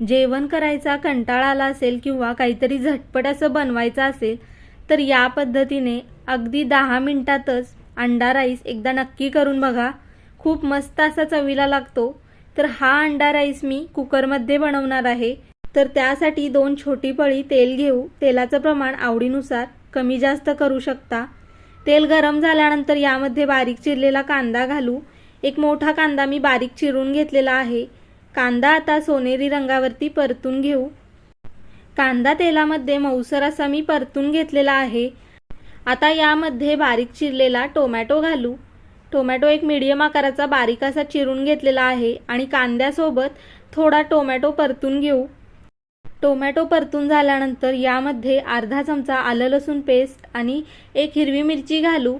जेवण करायचा कंटाळा आला असेल किंवा काहीतरी झटपट असं बनवायचं असेल तर या पद्धतीने अगदी 10 मिनिटातच अंडा राईस एकदा नक्की करून बघा. खूप मस्त असा चवीला लागतो. तर हा अंडा राईस मी कुकरमध्ये बनवणार आहे. तर त्यासाठी 2 छोटी पळी तेल घेऊ. तेलाचं प्रमाण आवडीनुसार कमी जास्त करू शकता. तेल गरम झाल्यानंतर यामध्ये बारीक चिरलेला कांदा घालू. एक मोठा कांदा मी बारीक चिरून घेतलेला आहे. कांदा आता सोनेरी रंगावरती परतून घेऊ. कांदा तेलामध्ये मऊसर असा मी परतून घेतलेला आहे. आता यामध्ये बारीक चिरलेला टोमॅटो घालू. टोमॅटो एक मीडियम आकाराचा बारीक असा चिरून घेतलेला आहे आणि कांद्यासोबत थोडा टोमॅटो परतून घेऊ. टोमॅटो परतून झाल्यानंतर यामध्ये अर्धा चमचा आलं लसूण पेस्ट आणि एक हिरवी मिरची घालू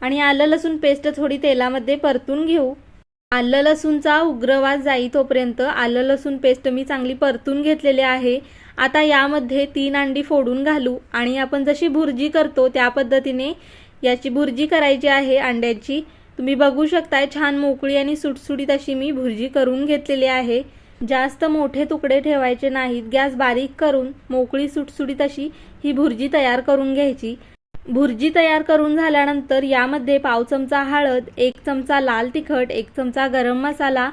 आणि आलं लसूण पेस्ट थोडी तेलामध्ये परतून घेऊ. आलं लसूणचा उग्र वास जाई तोपर्यंत आलं लसूण पेस्ट मी चांगली परतून घेतलेली आहे. आता यामध्ये 3 अंडी फोडून घालू आणि आपण जशी भुर्जी करतो त्या पद्धतीने याची भुर्जी करायची आहे अंड्याची. तुम्ही बघू शकताय छान मोकळी आणि सुटसुटीत अशी मी भुर्जी करून घेतलेली आहे. जास्त मोठे तुकडे ठेवायचे नाहीत. गॅस बारीक करून मोकळी सुटसुटीत अशी ही भुर्जी तयार करून घ्यायची. भुर्जी तयार करून झाल्यानंतर यामध्ये पाव चमचा हळद, 1 चमचा लाल तिखट, 1 चमचा गरम मसाला,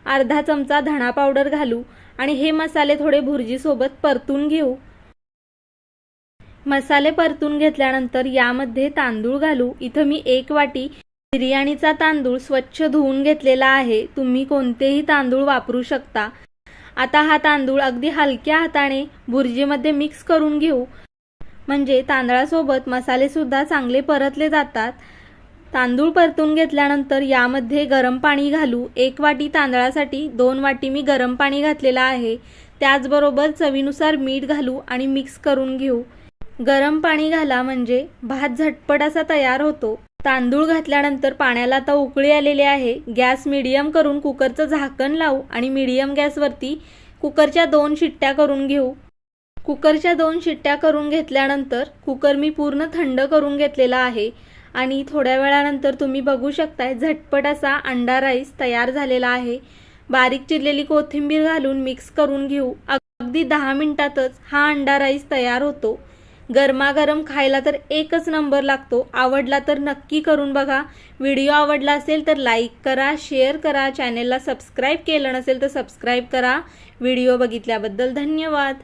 अर्धा चमचा धणा पावडर घालू आणि हे मसाले थोडे भुर्जीसोबत परतून घेऊ. मसाले परतून घेतल्यानंतर यामध्ये तांदूळ घालू. इथं मी 1 वाटी बिर्याणीचा तांदूळ स्वच्छ धुवून घेतलेला आहे. तुम्ही कोणतेही तांदूळ वापरू शकता. आता हा तांदूळ अगदी हलक्या हाताने भुर्जीमध्ये मिक्स करून घेऊ. म्हणजे तांदळासोबत मसाले सुद्धा चांगले परतले जातात. तांदूळ परतून घेतल्यानंतर यामध्ये गरम पाणी घालू. 1 वाटी तांदळासाठी 2 वाटी मी गरम पाणी घातलेलं आहे. त्याचबरोबर चवीनुसार मीठ घालू आणि मिक्स करून घेऊ. गरम पाणी घाला म्हणजे भात झटपट असा तयार होतो. तांदूळ घातल्यानंतर पाण्याला आता उकळी आलेली आहे. गॅस मीडियम करून कुकरचं झाकण लावू आणि मीडियम गॅसवरती कुकरच्या 2 शिट्ट्या करून घेऊ. कुकरच्या 2 शिट्ट्या करून घेतल्यानंतर कुकर मी पूर्ण थंड करून घेतलेला आहे आणि थोड्या वेळानंतर तुम्ही बघू शकताय झटपट असा अंडा राईस तयार झालेला आहे. बारीक चिरलेली कोथिंबीर घालून मिक्स करून घेऊ. अगदी 10 मिनिटातच हा अंडा राईस तयार होतो. गरमागरम खायला तर एकच नंबर लागतो. आवडला तर नक्की करून बघा. व्हिडिओ आवडला असेल तर लाईक करा, शेअर करा. चॅनेलला सबस्क्राईब केलं नसेल तर सबस्क्राईब करा. व्हिडिओ बघितल्याबद्दल धन्यवाद.